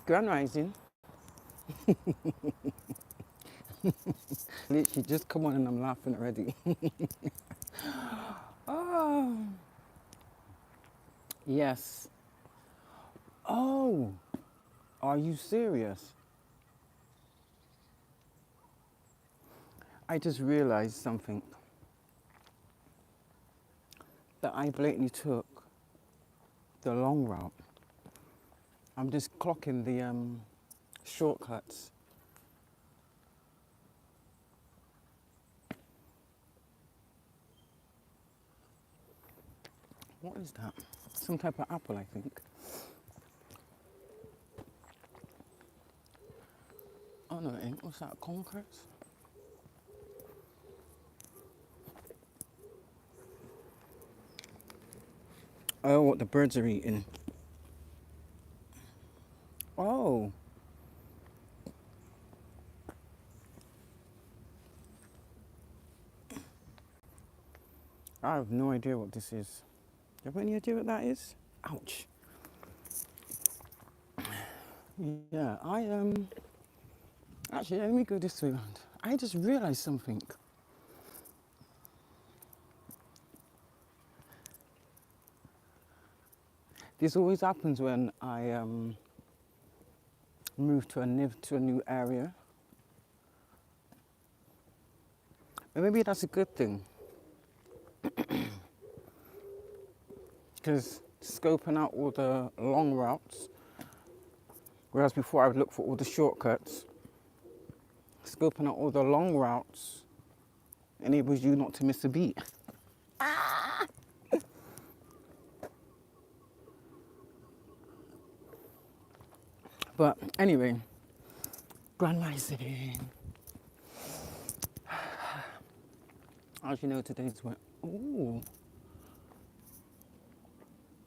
Grand Rising. Literally just come on and I'm laughing already. Oh, yes. Oh, are you serious? I just realized something that I blatantly took the long route. I'm just clocking the shortcuts. What is that? Some type of apple, I think. Oh no, it ain't. What's that? Conker's? Oh, what the birds are eating. Oh, I have no idea what this is. Do you have any idea what that is? Ouch. Yeah, actually, let me go this way around. I just realized something. This always happens when I move to a new area. But maybe that's a good thing. Because scoping out all the long routes, whereas before I would look for all the shortcuts, scoping out all the long routes enables you not to miss a beat. But anyway, Grand Rising. As you know, today's wet. Ooh,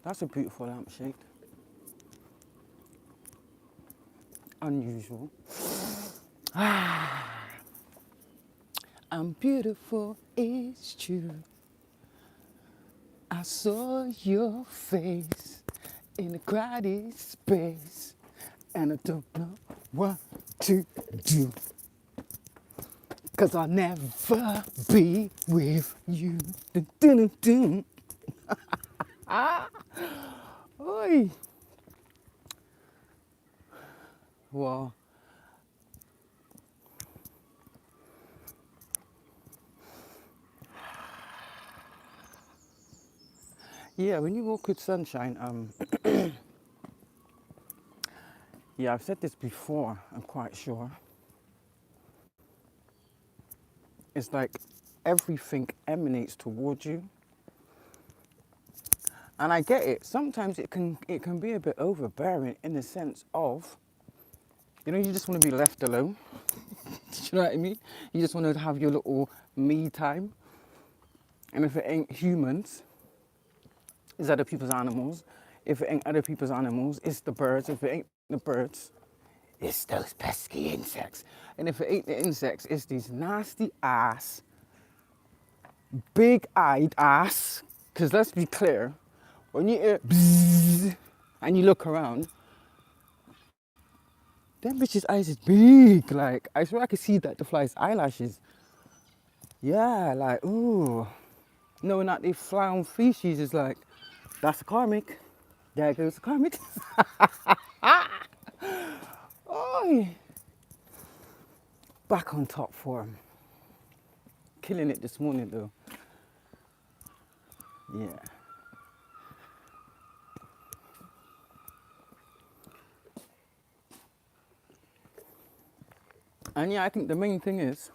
that's a beautiful lampshade. Unusual. I'm beautiful, it's true. I saw your face in a crowded space, and I don't know what to do. Cause I'll never be with you. Dun, dun, dun, dun. Oi. Well, yeah, when you walk with sunshine, yeah, I've said this before, I'm quite sure. It's like everything emanates towards you. And I get it. Sometimes it can be a bit overbearing in the sense of, you just want to be left alone. Do you know what I mean? You just want to have your little me time. And if it ain't humans, it's other people's animals. If it ain't other people's animals, it's the birds. If it ain't the birds, it's those pesky insects. And if it ain't the insects, it's these nasty ass, big-eyed ass. Because let's be clear, when you hear bzzz and you look around, them bitches' eyes is big. Like, I swear I could see that the fly's eyelashes. Yeah, like, ooh. Knowing that they fly on feces is like, that's a karmic. There goes the karmic. Oi. Back on top form. Killing it this morning though. Yeah. And yeah, I think the main thing is,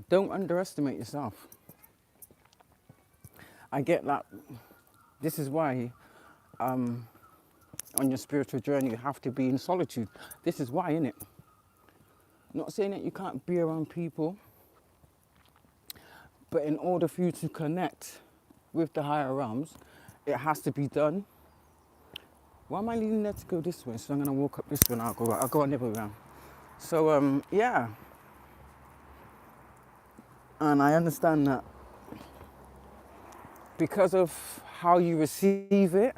don't underestimate yourself. I get that. This is why on your spiritual journey you have to be in solitude. This is why, innit? Not saying that you can't be around people, but in order for you to connect with the higher realms, it has to be done. Why am I leaving there to go this way? So I'm gonna walk up this way and I'll go on the other way around. So yeah. And I understand that because of how you receive it,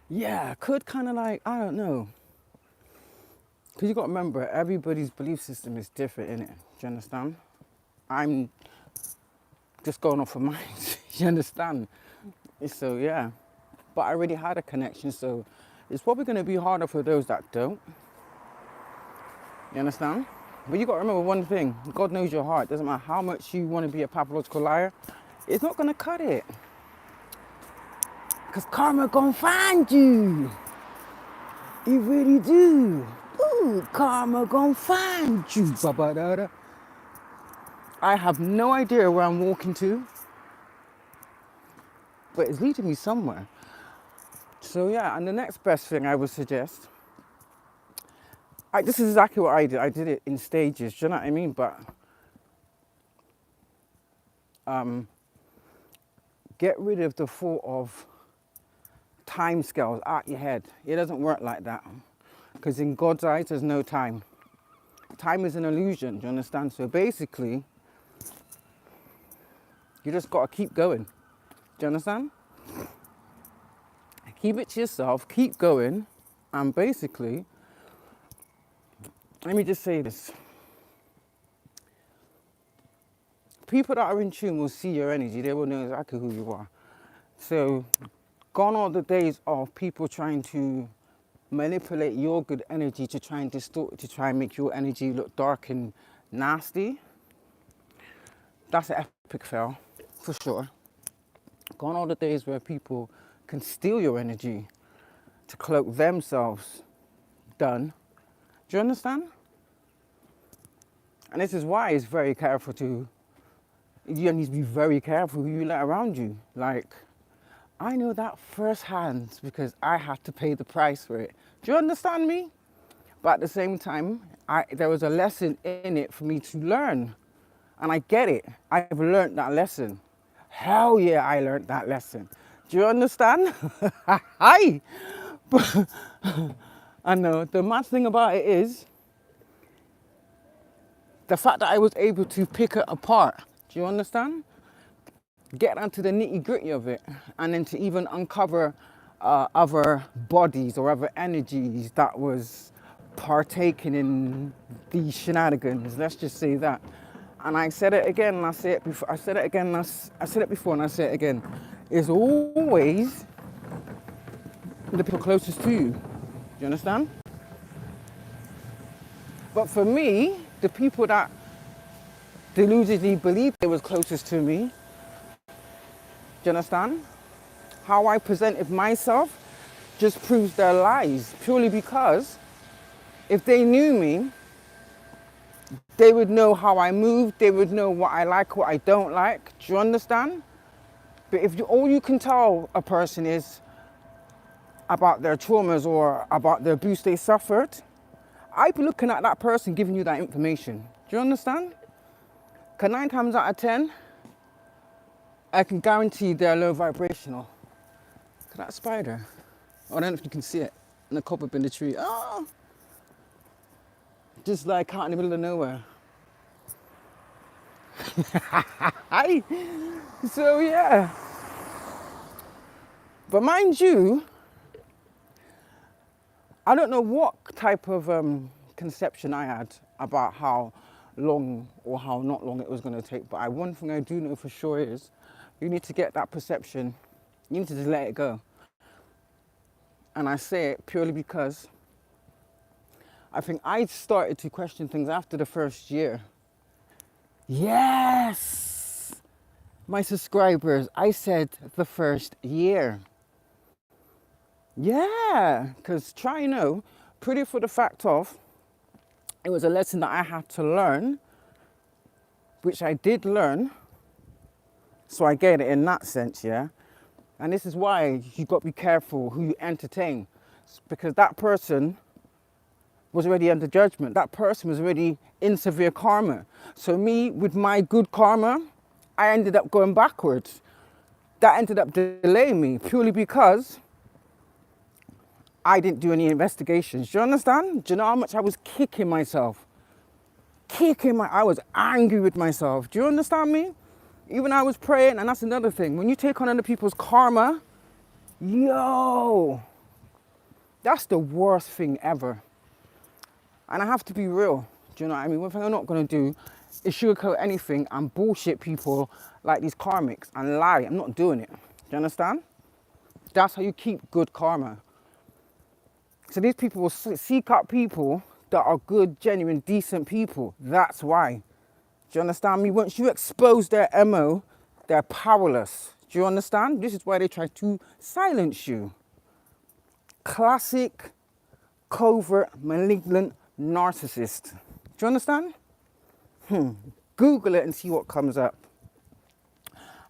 yeah, could kind of like, I don't know. Because you got to remember, everybody's belief system is different, innit? Do you understand? I'm just going off of mine. You understand? So, yeah. But I already had a connection, so it's probably going to be harder for those that don't. You understand? But you got to remember one thing. God knows your heart. Doesn't matter how much you want to be a pathological liar. It's not going to cut it. Because karma going to find you. It really do. Ooh, karma going to find you. Ba-ba-da-da. I have no idea where I'm walking to, but it's leading me somewhere. So yeah, and the next best thing I would suggest, this is exactly what I did. I did it in stages, do you know what I mean? But get rid of the thought of time scales out your head. It doesn't work like that. Because in God's eyes, there's no time. Time is an illusion, do you understand? So basically, you just got to keep going. Do you understand? Keep it to yourself, keep going, and basically, let me just say this. People that are in tune will see your energy. They will know exactly who you are. So, gone are the days of people trying to manipulate your good energy to try and distort it, to try and make your energy look dark and nasty. That's an epic fail, for sure. Gone are the days where people can steal your energy to cloak themselves. Done. Do you understand? And this is why it's very careful to, you need to be very careful who you let around you. Like, I know that firsthand because I had to pay the price for it. Do you understand me? But at the same time, there was a lesson in it for me to learn. And I get it. I've learned that lesson. Hell yeah, I learned that lesson. Do you understand? Hi. I know. The mad thing about it is the fact that I was able to pick it apart. Do you understand? Get down to the nitty gritty of it, and then to even uncover other bodies or other energies that was partaking in these shenanigans. Let's just say that. And I said it again, and I say it before. I said it again. I said it before, and I say it again. It's always the people closest to you. Do you understand? But for me, the people that deludedly believed they was closest to me, do you understand? How I presented myself just proves their lies, purely because if they knew me, they would know how I move, they would know what I like, what I don't like. Do you understand? But if all you can tell a person is about their traumas or about the abuse they suffered, I'd be looking at that person giving you that information. Do you understand? Because 9 times out of 10, I can guarantee they're low vibrational. Look at that spider. Oh, I don't know if you can see it. And the cobweb in the tree. Oh! Just like out in the middle of nowhere. Hi. So yeah. But mind you, I don't know what type of conception I had about how long or how not long it was going to take. But one thing I do know for sure is you need to get that perception. You need to just let it go. And I say it purely because I think I started to question things after the first year. Yes! My subscribers, I said the first year. Yeah, because pretty for the fact of, it was a lesson that I had to learn, which I did learn, so I get it in that sense, yeah? And this is why you got to be careful who you entertain, because that person was already under judgment. That person was already in severe karma. So me, with my good karma, I ended up going backwards. That ended up delaying me purely because I didn't do any investigations. Do you understand? Do you know how much I was kicking myself? I was angry with myself. Do you understand me? Even I was praying, and that's another thing. When you take on other people's karma, yo, That's the worst thing ever. And I have to be real. Do you know what I mean? One thing I'm not going to do is sugarcoat anything and bullshit people like these karmics and lie. I'm not doing it. Do you understand? That's how you keep good karma. So these people will seek out people that are good, genuine, decent people. That's why. Do you understand me? Once you expose their MO, they're powerless. Do you understand? This is why they try to silence you. Classic, covert, malignant narcissist. Do you understand? Google it and see what comes up.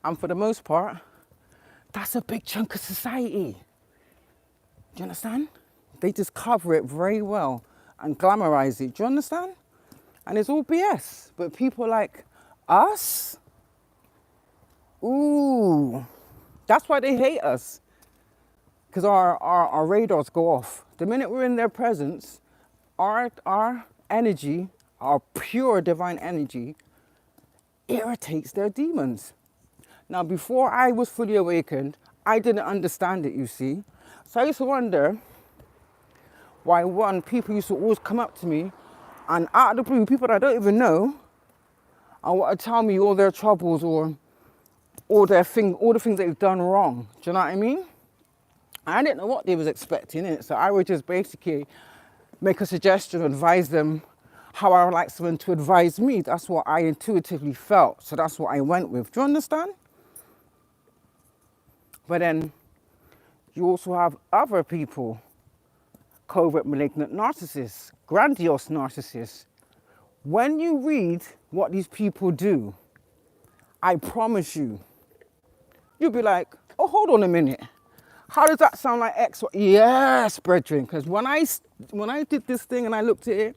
And for the most part, that's a big chunk of society. Do you understand? They just cover it very well and glamorize it. Do you understand? And it's all BS. But people like us, ooh, that's why they hate us. Because our radars go off. The minute we're in their presence, our energy, our pure divine energy, irritates their demons. Now, before I was fully awakened, I didn't understand it, you see. So I used to wonder why, one, people used to always come up to me and out of the blue, people that I don't even know, and want to tell me all their troubles or all the things they've done wrong. Do you know what I mean? I didn't know what they was expecting, innit? So I would just basically make a suggestion, advise them how I would like someone to advise me. That's what I intuitively felt. So that's what I went with. Do you understand? But then you also have other people, covert, malignant narcissists, grandiose narcissists. When you read what these people do, I promise you, you'll be like, oh, hold on a minute. How does that sound like X? Yes, brethren. Because when I did this thing and I looked at it,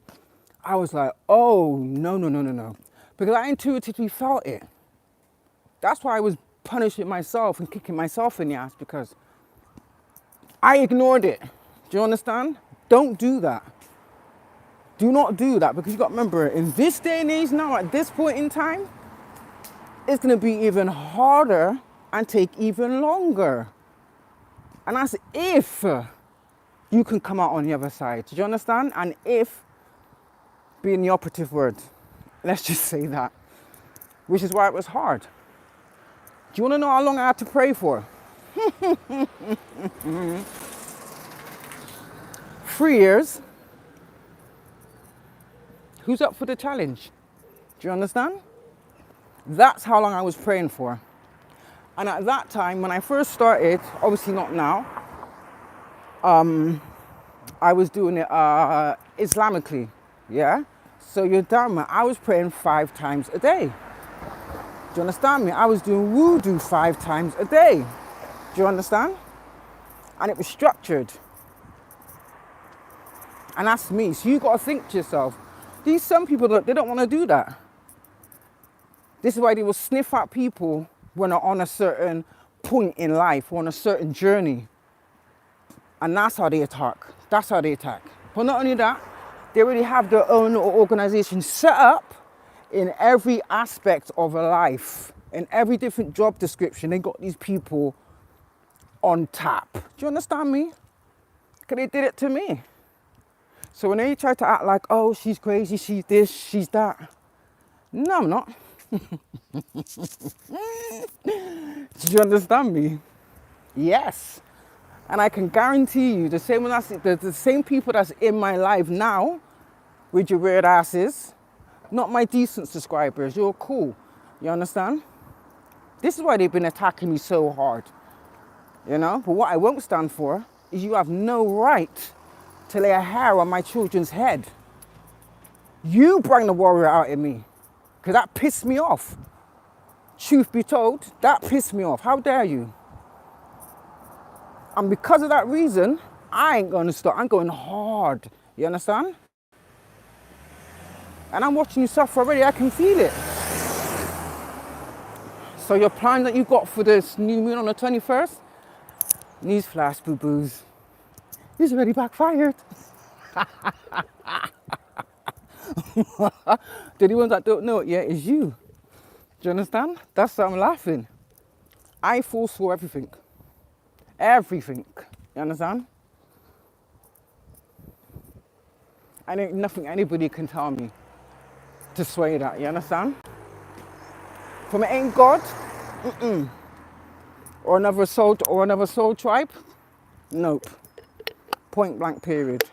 I was like, oh, no. Because I intuitively felt it. That's why I was punishing myself and kicking myself in the ass, because I ignored it. Do you understand? Don't do that. Do not do that, because you got to remember, in this day and age now, at this point in time, it's going to be even harder and take even longer. And that's if you can come out on the other side. Do you understand? And if being the operative word. Let's just say that. Which is why it was hard. Do you want to know how long I had to pray for? 3 years. Who's up for the challenge? Do you understand? That's how long I was praying for. And at that time, when I first started, obviously not now, I was doing it Islamically, yeah? So you're Dharma, I was praying 5 times a day. Do you understand me? I was doing wudu 5 times a day. Do you understand? And it was structured. And that's me. So you got to think to yourself, some people, they don't want to do that. This is why they will sniff at people when they're on a certain point in life or on a certain journey. And that's how they attack. That's how they attack. But not only that, they already have their own organization set up in every aspect of a life. In every different job description, they got these people on tap. Do you understand me? Because they did it to me. So when they try to act like, oh, she's crazy, she's this, she's that. No, I'm not. Do you understand me? Yes. And I can guarantee you, the same people that's in my life now, with your weird asses, not my decent subscribers, you're cool. You understand? This is why they've been attacking me so hard. You know? But what I won't stand for is you have no right to lay a hair on my children's head. You bring the warrior out in me. Because that pissed me off. Truth be told, that pissed me off. How dare you? And because of that reason, I ain't going to stop. I'm going hard. You understand? And I'm watching you suffer already. I can feel it. So your plan that you got for this new moon on the 21st? Newsflash, boo-boos. It's already backfired. The only ones that don't know it yet is you. Do you understand? That's why I'm laughing. I foresaw everything. Everything. You understand? And ain't nothing anybody can tell me to sway that, you understand? From it ain't God, or another soul tribe, nope. Point blank period.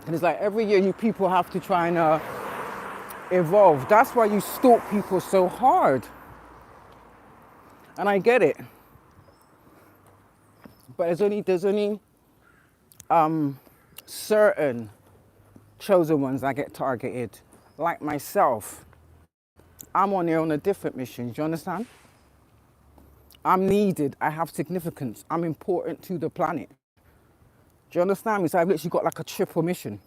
And it's like every year you people have to try and evolve. That's why you stalk people so hard. And I get it. But there's only certain chosen ones that get targeted. Like myself. I'm on here on a different mission, do you understand? I'm needed, I have significance, I'm important to the planet. Do you understand me? So I've literally got like a triple mission.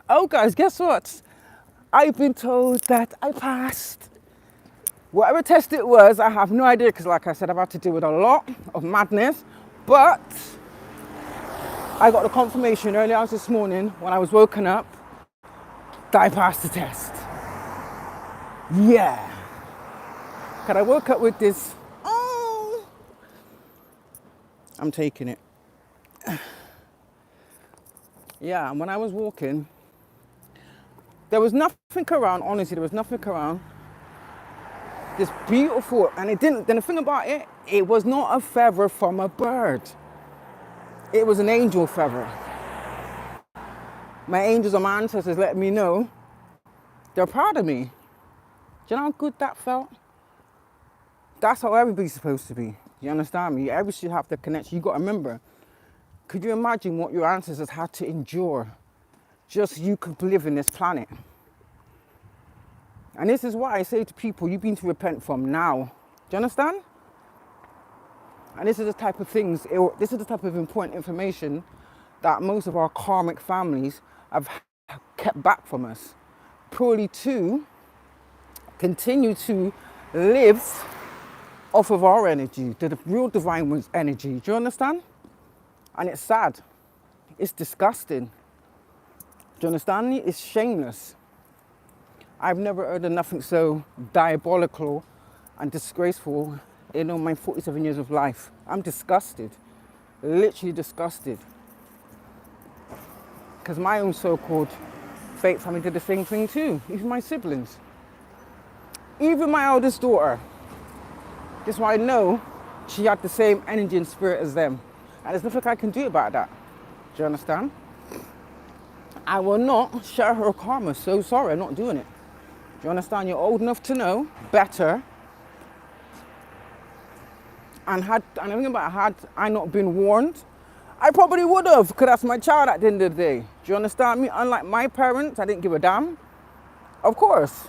Oh guys, guess what? I've been told that I passed. Whatever test it was, I have no idea, because like I said, I've had to deal with a lot of madness, but I got the confirmation early hours this morning when I was woken up that I passed the test. Yeah. Because I woke up with this, oh, I'm taking it. Yeah, and when I was walking, there was nothing around, honestly, there was nothing around. This beautiful, and then the thing about it, it was not a feather from a bird. It was an angel feather. My angels and my ancestors let me know they're proud of me. Do you know how good that felt? That's how everybody's supposed to be. You understand me? Everybody should have the connection. You got to remember, could you imagine what your ancestors had to endure just so you could live in this planet? And this is why I say to people, you need to repent from now. Do you understand? And this is the type of things, this is the type of important information that most of our karmic families have kept back from us, purely to continue to live off of our energy, the real divine one's energy. Do you understand? And it's sad. It's disgusting. Do you understand me? It's shameless. I've never heard of nothing so diabolical and disgraceful in all my 47 years of life. I'm disgusted. Literally disgusted. Because my own so-called fate family did the same thing too. Even my siblings. Even my eldest daughter. Just why I know she had the same energy and spirit as them. And there's nothing I can do about that. Do you understand? I will not share her karma. So sorry, I'm not doing it. Do you understand? You're old enough to know better. And I think about had I not been warned, I probably would have, because that's my child at the end of the day. Do you understand me? Unlike my parents, I didn't give a damn. Of course.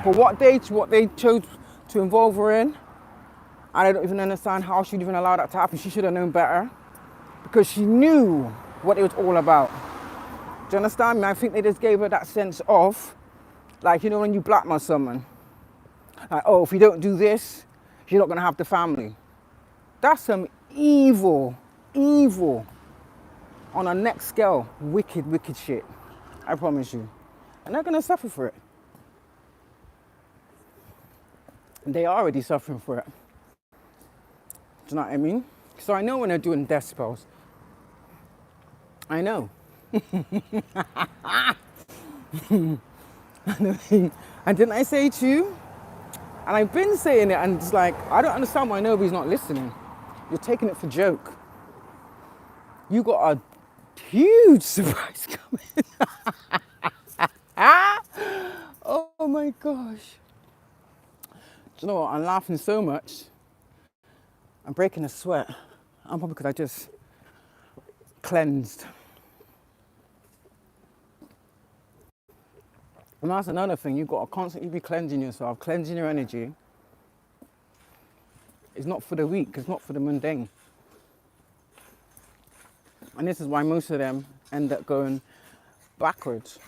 But what they chose to involve her in, and I don't even understand how she'd even allow that to happen. She should have known better, because she knew what it was all about. Do you understand me? I think they just gave her that sense of, like, you know, when you blackmail someone, like, oh, if you don't do this, you're not going to have the family. That's some evil on a next scale, wicked shit. I promise you. And they're going to suffer for it. And they are already suffering for it. Do you know what I mean? So I know when they're doing death spells. I know. And didn't I say to you? And I've been saying it, and it's like, I don't understand why nobody's not listening. You're taking it for joke. You got a huge surprise coming. Oh my gosh. Do you know what? I'm laughing so much. I'm breaking a sweat. I'm probably because I just cleansed. And that's another thing. You've got to constantly be cleansing yourself, cleansing your energy. It's not for the weak. It's not for the mundane. And this is why most of them end up going backwards.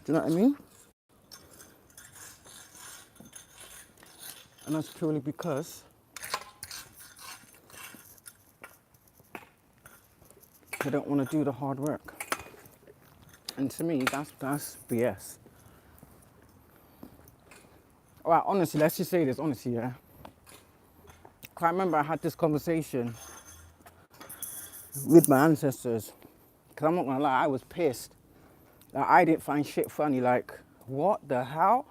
Do you know what I mean? And that's purely because they don't want to do the hard work. And to me, that's BS. All right, honestly, let's just say this, honestly, yeah. 'Cause I remember I had this conversation with my ancestors. Because I'm not gonna lie, I was pissed. Like, I didn't find shit funny. Like, what the hell?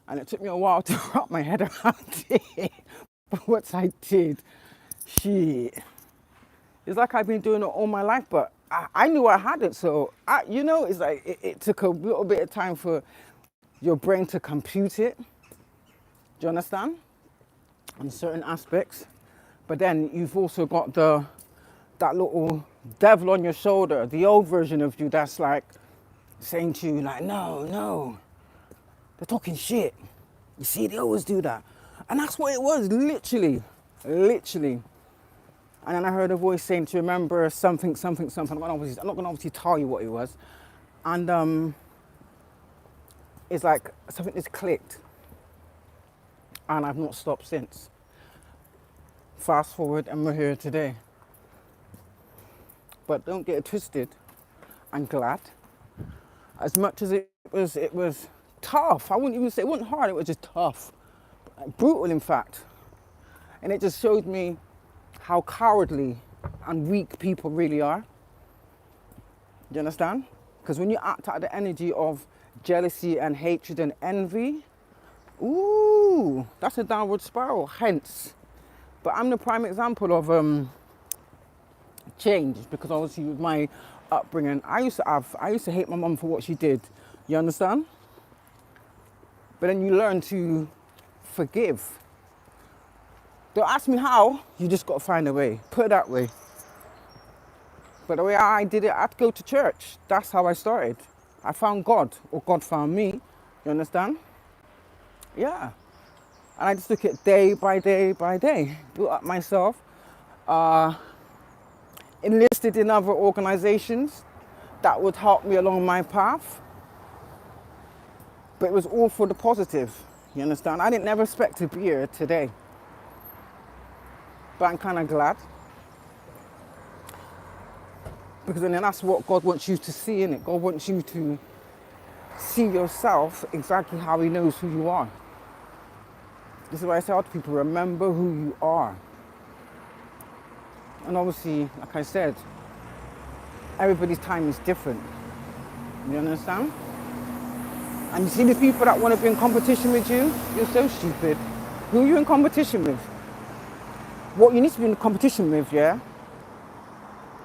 And it took me a while to wrap my head around it. But once I did, shit. It's like I've been doing it all my life, but I knew I had it. So, it's like it took a little bit of time for your brain to compute it. Do you understand? In certain aspects. But then you've also got that little devil on your shoulder, the old version of you that's like saying to you, like, no, they're talking shit. You see, they always do that. And that's what it was, literally. And then I heard a voice saying to remember something. I'm not gonna obviously tell you what it was. And it's like something just clicked. And I've not stopped since. Fast forward and we're here today. But don't get it twisted. I'm glad. As much as it was tough. I wouldn't even say it wasn't hard, it was just tough. Brutal, in fact. And it just showed me how cowardly and weak people really are. Do you understand? Because when you act out the energy of jealousy and hatred and envy, ooh, that's a downward spiral, hence. But I'm the prime example of change, because obviously with my upbringing, I used to hate my mum for what she did. You understand? But then you learn to forgive. Don't ask me how, you just got to find a way. Put it that way. But the way I did it, I had to go to church. That's how I started. I found God, or God found me. You understand? Yeah. And I just took it day by day by day. Built up myself. Enlisted in other organizations that would help me along my path. But it was all for the positive. You understand? I didn't never expect to be here today. But I'm kind of glad. Because then that's what God wants you to see, innit? God wants you to see yourself exactly how he knows who you are. This is why I say to people, remember who you are. And obviously, like I said, everybody's time is different. You understand? And you see the people that want to be in competition with you, you're so stupid. Who are you in competition with? What you need to be in competition with, yeah,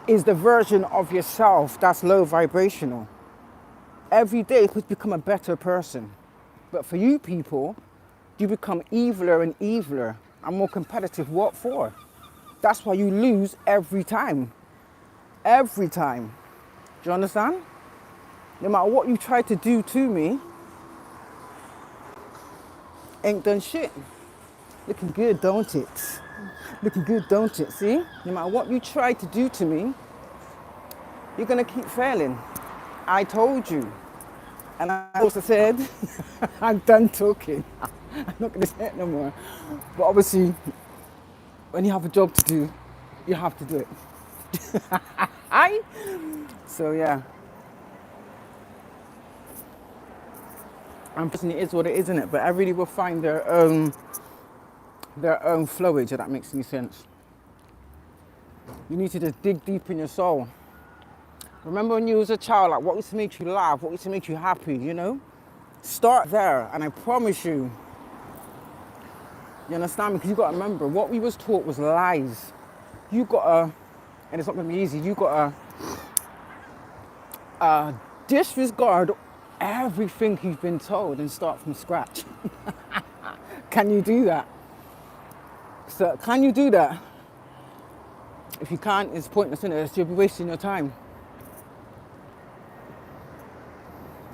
is the version of yourself that's low vibrational. Every day you could become a better person. But for you people, you become eviler and eviler and more competitive. What for? That's why you lose every time. Every time. Do you understand? No matter what you try to do to me, ain't done shit. Looking good, don't it? Looking good, don't it? See? No matter what you try to do to me, you're going to keep failing. I told you. And I also said, I'm done talking. I'm not going to say it no more. But obviously, when you have a job to do, you have to do it. So yeah. And personally, it is what it is, isn't it? But everybody will find their own flowage, if that makes any sense. You need to just dig deep in your soul. Remember when you was a child, like what used to make you laugh, what used to make you happy, you know? Start there, and I promise you, you understand me? Because you got to remember, what we was taught was lies. You got to, and it's not going to be easy, you got to disregard everything you've been told and start from scratch. Can you do that? So, can you do that? If you can't, it's pointless, isn't it? You'll be wasting your time.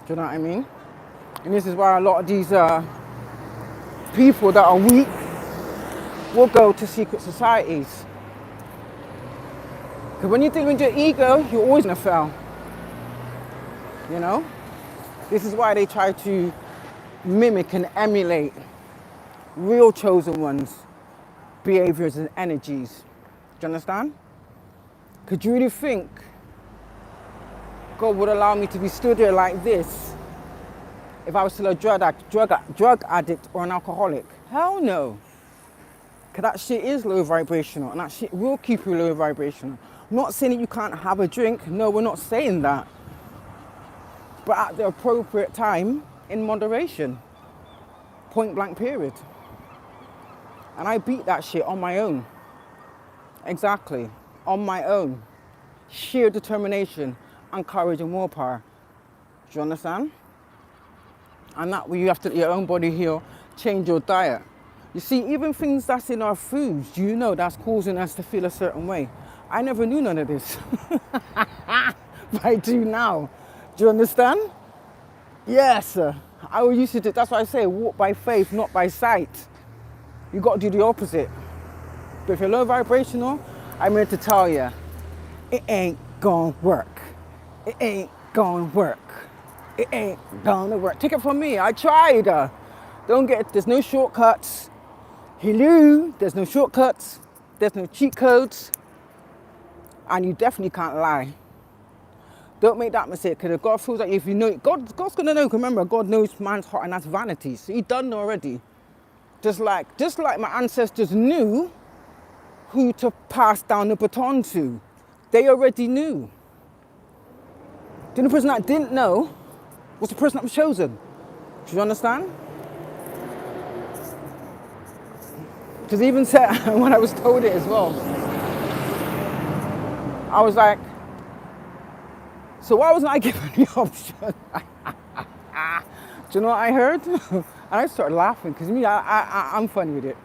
Do you know what I mean? And this is why a lot of these people that are weak will go to secret societies. Because when you deal with your ego, you're always going to fail. You know? This is why they try to mimic and emulate real chosen ones' behaviors and energies. Do you understand? Could you really think God would allow me to be stood here like this if I was still a drug addict or an alcoholic? Hell no. Because that shit is low vibrational and that shit will keep you low vibrational. I'm not saying that you can't have a drink. No, we're not saying that. But at the appropriate time, in moderation. Point blank period. And I beat that shit on my own. Exactly. On my own. Sheer determination and courage and willpower. Do you understand? And that way you have to let your own body heal, change your diet. You see, even things that's in our foods, do you know that's causing us to feel a certain way? I never knew none of this. But I do now. Do you understand? Yes. I used to do, that's why I say walk by faith, not by sight. You got to do the opposite. But if you're low vibrational, I'm here to tell you, it ain't gonna work. It ain't gonna work. It ain't gonna work. Take it from me, I tried. Don't get it, there's no shortcuts. Hello, there's no shortcuts. There's no cheat codes. And you definitely can't lie. Don't make that mistake, because if God feels like if you know, God's gonna know. Remember, God knows man's heart and that's vanity. So he done know already. Just like my ancestors knew who to pass down the baton to. They already knew. The only person that didn't know was the person that was chosen. Do you understand? Because even said, when I was told it as well, I was like, so why wasn't I given the option? Do you know what I heard? And I started laughing, because me, I'm funny with it.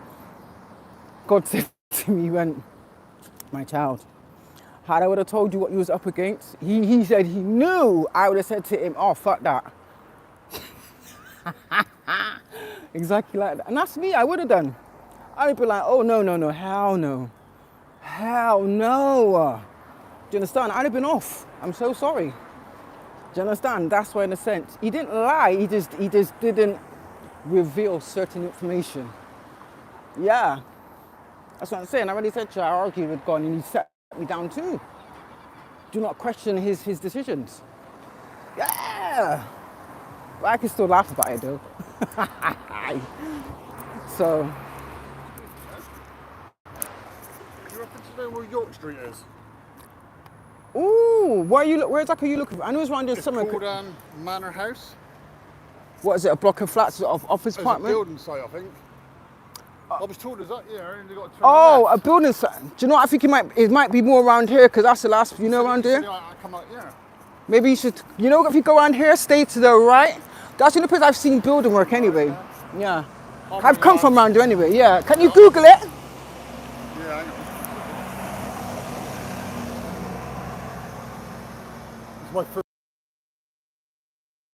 God said to me, he went, my child, had I would have told you what you was up against, he said he knew I would have said to him, oh, fuck that. Exactly like that. And that's me, I would have done. I'd be like, oh, no, hell no. Hell no. Do you understand? I'd have been off. I'm so sorry. Do you understand? That's why, in a sense, he didn't lie, he just didn't reveal certain information. Yeah. That's what I'm saying. I already said to you, I argued with God and he set me down too. Do not question his decisions. Yeah. But I can still laugh about it though. So. You happen to know where York Street is? Ooh, where exactly are you looking for? I know it's around there somewhere. It's called Manor House. What is it, a block of flats, of office It's a apartment? building site, I think. I was told as that, yeah, and they got to turn Oh, left. a building site. Do you know what? I think it might be more around here, because that's the last, you know, around here? I come out, yeah. Maybe you should, you know, if you go around here, stay to the right. That's the only place I've seen building work anyway. Yeah. I've come from around here anyway, yeah. Can you Google it? Yeah, hang on. It's my first